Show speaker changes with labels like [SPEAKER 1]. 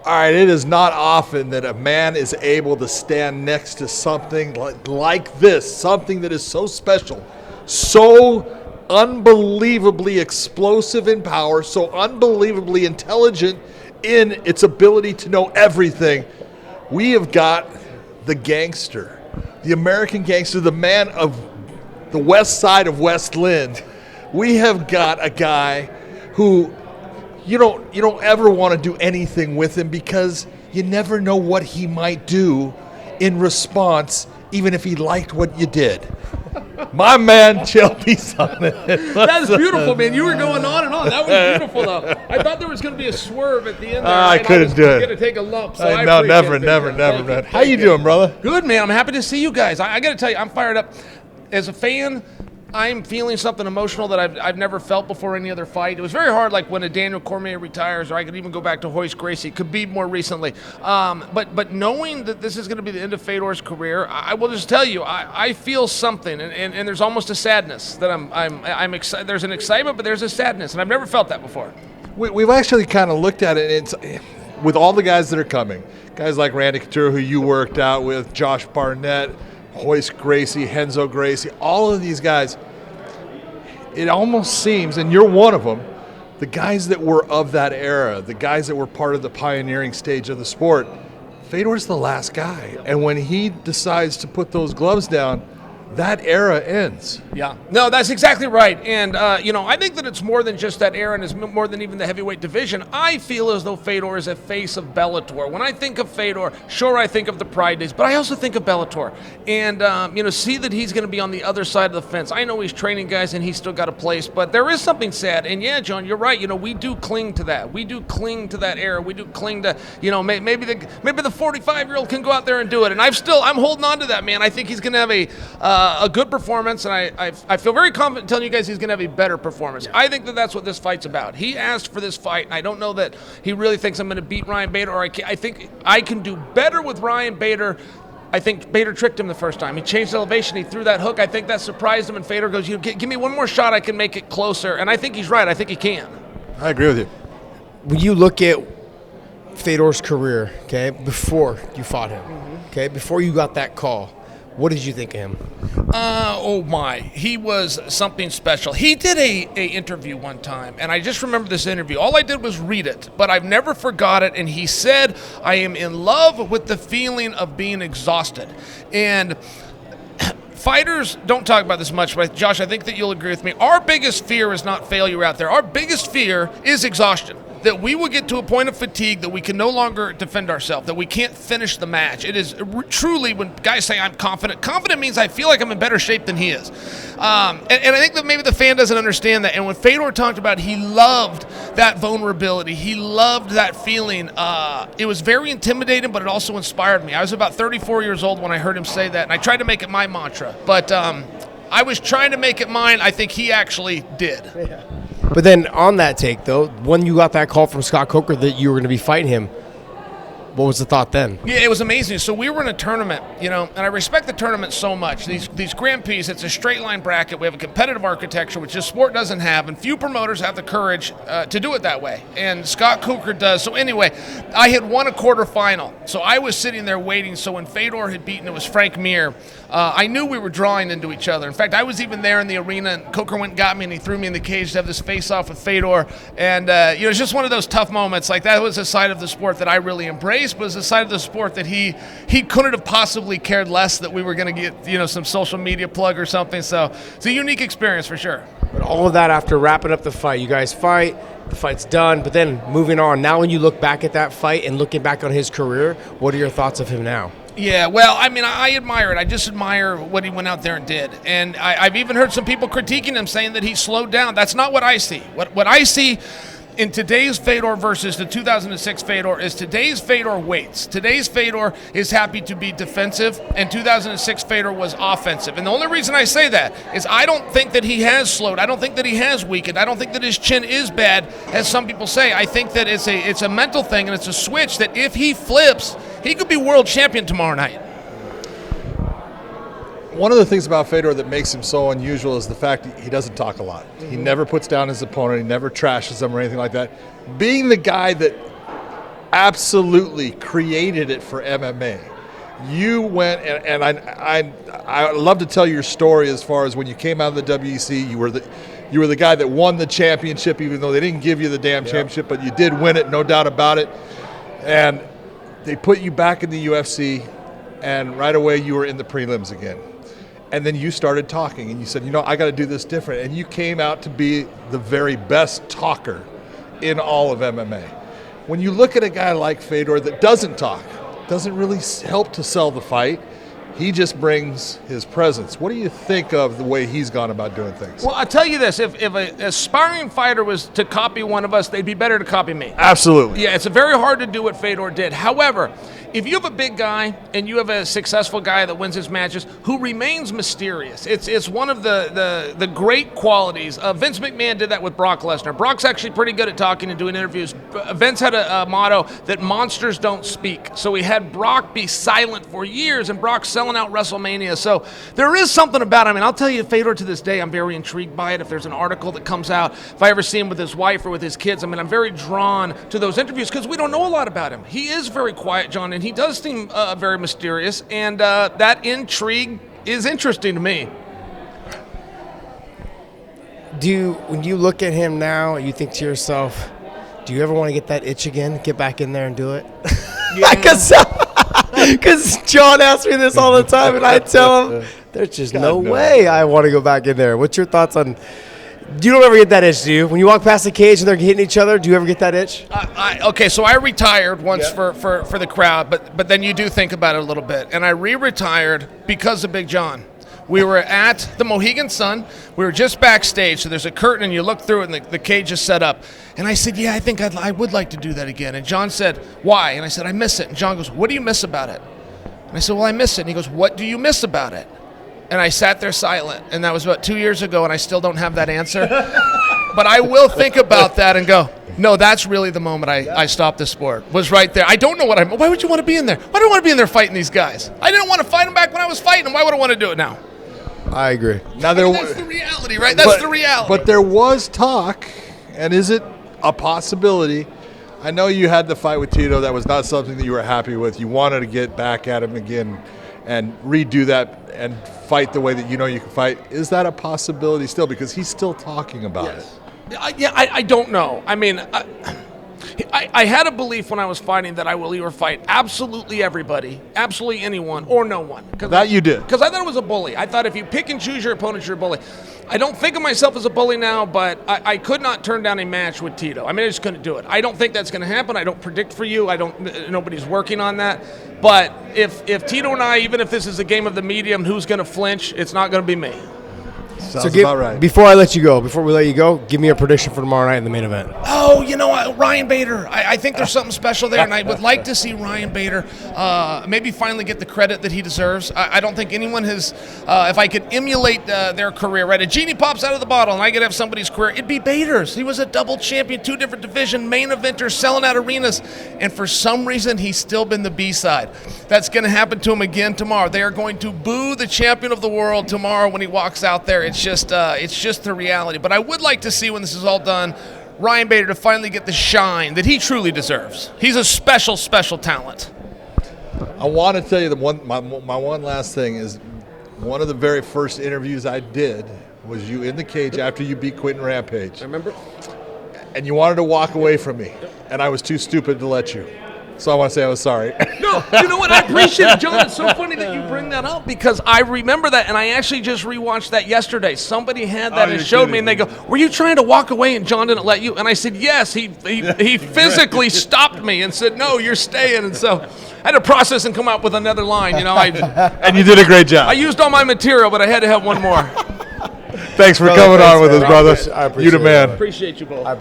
[SPEAKER 1] All right, it is not often that a man is able to stand next to something like this, something that is so special, so unbelievably explosive in power, so unbelievably intelligent in its ability to know everything. We have got the gangster, the American gangster, the man of the west side of West Lynn. We have got a guy who you don't ever want to do anything with him because you never know what he might do in response, even if he liked what you did. My man, Chael Sonnen.
[SPEAKER 2] That's beautiful, man. You were going on and on. That was beautiful, though. I thought there was going to be a swerve at the end there.
[SPEAKER 1] I couldn't do it.
[SPEAKER 2] Going to take a lump. So
[SPEAKER 1] No, never, man. How you doing, brother?
[SPEAKER 2] Good, man. I'm happy to see you guys. I got to tell you, I'm fired up. As a fan, I'm feeling something emotional that I've never felt before any other fight. It was very hard, like when a Daniel Cormier retires, or I could even go back to Royce Gracie. Could be more recently. But knowing that this is going to be the end of Fedor's career, I will just tell you, I feel something, and there's almost a sadness that I'm excited. There's an excitement, but there's a sadness, and I've never felt that before.
[SPEAKER 1] We've actually kind of looked at it. It's with all the guys that are coming, guys like Randy Couture, who you worked out with, Josh Barnett, Royce Gracie, Renzo Gracie, all of these guys, it almost seems, and you're one of them, the guys that were of that era, the guys that were part of the pioneering stage of the sport, Fedor's the last guy. And when he decides to put those gloves down, that era ends.
[SPEAKER 2] Yeah. No, that's exactly right. And, I think that it's more than just that era, and it's more than even the heavyweight division. I feel as though Fedor is a face of Bellator. When I think of Fedor, sure, I think of the Pride Days, but I also think of Bellator. And, see that he's going to be on the other side of the fence. I know he's training guys, and he's still got a place, but there is something sad. And, yeah, John, you're right. We do cling to that. We do cling to that era. We do cling to, maybe the 45-year-old can go out there and do it. And I'm holding on to that, man. I think he's going to have a good performance, and I feel very confident telling you guys he's going to have a better performance. Yeah. I think that's what this fight's about. He asked for this fight, and I don't know that he really thinks I'm going to beat Ryan Bader, or I think I can do better with Ryan Bader. I think Bader tricked him the first time. He changed elevation. He threw that hook. I think that surprised him, and Fedor goes, give me one more shot. I can make it closer, and I think he's right. I think he can.
[SPEAKER 1] I agree with you.
[SPEAKER 3] When you look at Fedor's career, okay, before you fought him, okay, before you got that call, what did you think of him?
[SPEAKER 2] He was something special. He did a interview one time, and I just remember this interview. All I did was read it, but I've never forgot it. And he said, I am in love with the feeling of being exhausted. And fighters don't talk about this much, but Josh, I think that you'll agree with me. Our biggest fear is not failure out there. Our biggest fear is exhaustion. That we will get to a point of fatigue that we can no longer defend ourselves, that we can't finish the match. It is truly, when guys say I'm confident, confident means I feel like I'm in better shape than he is. And I think that maybe the fan doesn't understand that. And when Fedor talked about it, he loved that vulnerability. He loved that feeling. It was very intimidating, but it also inspired me. I was about 34 years old when I heard him say that, and I tried to make it my mantra. But I was trying to make it mine. I think he actually did.
[SPEAKER 3] Yeah. But then on that take, though, when you got that call from Scott Coker that you were going to be fighting him, what was the thought then?
[SPEAKER 2] Yeah, it was amazing. So we were in a tournament, and I respect the tournament so much. These Grand Prix, it's a straight line bracket. We have a competitive architecture, which this sport doesn't have, and few promoters have the courage to do it that way. And Scott Coker does. So anyway, I had won a quarterfinal. So I was sitting there waiting. So when Fedor had beaten, it was Frank Mir. I knew we were drawing into each other. In fact, I was even there in the arena, and Coker went and got me, and he threw me in the cage to have this face-off with Fedor. And, it's just one of those tough moments. Like, that was a side of the sport that I really embraced, but it was a side of the sport that he couldn't have possibly cared less that we were going to get, some social media plug or something. So it's a unique experience for sure.
[SPEAKER 3] But all of that after wrapping up the fight. You guys fight, the fight's done, but then moving on. Now when you look back at that fight and looking back on his career, what are your thoughts of him now?
[SPEAKER 2] Yeah, well, I admire it. I just admire what he went out there and did. And I've even heard some people critiquing him, saying that he slowed down. That's not what I see. What I see in today's Fedor versus the 2006 Fedor is today's Fedor waits. Today's Fedor is happy to be defensive, and 2006 Fedor was offensive. And the only reason I say that is I don't think that he has slowed. I don't think that he has weakened. I don't think that his chin is bad, as some people say. I think that it's a mental thing, and it's a switch that if he flips, he could be world champion tomorrow night.
[SPEAKER 1] One of the things about Fedor that makes him so unusual is the fact he doesn't talk a lot. He never puts down his opponent. He never trashes them or anything like that. Being the guy that absolutely created it for MMA. You went, and I love to tell your story as far as when you came out of the WEC, you were the guy that won the championship, even though they didn't give you the damn championship, but you did win it, no doubt about it. And they put you back in the UFC, and right away you were in the prelims again. And then you started talking, and you said, I got to do this different. And you came out to be the very best talker in all of MMA. When you look at a guy like Fedor that doesn't talk, doesn't really help to sell the fight, he just brings his presence. What do you think of the way he's gone about doing things?
[SPEAKER 2] Well, I'll tell you this. If an aspiring fighter was to copy one of us, they'd be better to copy me.
[SPEAKER 1] Absolutely.
[SPEAKER 2] Yeah, it's very hard to do what Fedor did. However, if you have a big guy and you have a successful guy that wins his matches who remains mysterious, it's one of the great qualities. Vince McMahon did that with Brock Lesnar. Brock's actually pretty good at talking and doing interviews. Vince had a motto that monsters don't speak. So he had Brock be silent for years, and Brock selling out WrestleMania. So there is something about him. And I'll tell you, Fedor to this day, I'm very intrigued by it. If there's an article that comes out, if I ever see him with his wife or with his kids, I'm very drawn to those interviews because we don't know a lot about him. He is very quiet, John, and he does seem very mysterious, and that intrigue is interesting to me.
[SPEAKER 3] When you look at him now, you think to yourself, do you ever want to get that itch again, get back in there and do it? Because John asks me this all the time, and I tell him, there's just no way I want to go back in there. What's your thoughts on... You don't ever get that itch, do you? When you walk past the cage and they're hitting each other, do you ever get that itch?
[SPEAKER 2] Okay, so I retired once for the crowd, but then you do think about it a little bit. And I re-retired because of Big John. We were at the Mohegan Sun. We were just backstage, so there's a curtain, and you look through it, and the cage is set up. And I said, I think I would like to do that again. And John said, why? And I said, I miss it. And John goes, what do you miss about it? And I said, well, I miss it. And he goes, what do you miss about it? And I sat there silent, and that was about 2 years ago, and I still don't have that answer. But I will think about that and go, no, that's really the moment I stopped the sport, was right there. I don't know why would you want to be in there? Why do I want to be in there fighting these guys? I didn't want to fight them back when I was fighting them. Why would I want to do it now?
[SPEAKER 3] I agree.
[SPEAKER 1] Now
[SPEAKER 2] that's the reality, right? That's the reality.
[SPEAKER 1] But there was talk, and is it a possibility? I know you had the fight with Tito. That was not something that you were happy with. You wanted to get back at him again and redo that and fight the way that you can fight. Is that a possibility still? Because he's still talking about it.
[SPEAKER 2] I don't know. I had a belief when I was fighting that I will either fight absolutely everybody, absolutely anyone, or no one.
[SPEAKER 1] That you did.
[SPEAKER 2] Because I thought it was a bully. I thought if you pick and choose your opponents, you're a bully. I don't think of myself as a bully now, but I could not turn down a match with Tito. I just couldn't do it. I don't think that's going to happen. I don't predict for you. Nobody's working on that. But if Tito and I, even if this is a game of the medium, who's going to flinch, it's not going to be me.
[SPEAKER 1] Sounds about right.
[SPEAKER 3] Before we let you go, give me a prediction for tomorrow night in the main event.
[SPEAKER 2] Oh, Ryan Bader. I think there's something special there, and I would like to see Ryan Bader maybe finally get the credit that he deserves. I don't think anyone has, if I could emulate their career, right? A genie pops out of the bottle, and I could have somebody's career, it'd be Bader's. He was a double champion, 2 different division, main eventer, selling out arenas, and for some reason, he's still been the B-side. That's going to happen to him again tomorrow. They are going to boo the champion of the world tomorrow when he walks out there. It's just the reality. But I would like to see when this is all done, Ryan Bader to finally get the shine that he truly deserves. He's a special, special talent.
[SPEAKER 1] I want to tell you my one last thing is one of the very first interviews I did was you in the cage after you beat Quentin Rampage.
[SPEAKER 2] I remember.
[SPEAKER 1] And you wanted to walk away from me, and I was too stupid to let you. So I want to say I was sorry.
[SPEAKER 2] No, you know what? I appreciate it, John. It's so funny that you bring that up because I remember that, and I actually just rewatched that yesterday. Somebody had that and showed me, and they go, were you trying to walk away and John didn't let you? And I said, yes. He physically stopped me and said, no, you're staying. And so I had to process and come up with another line.
[SPEAKER 1] And you did a great job.
[SPEAKER 2] I used all my material, but I had to have one more.
[SPEAKER 1] Thanks for coming on with us, brother.
[SPEAKER 3] I appreciate
[SPEAKER 1] You the man.
[SPEAKER 2] Appreciate you both.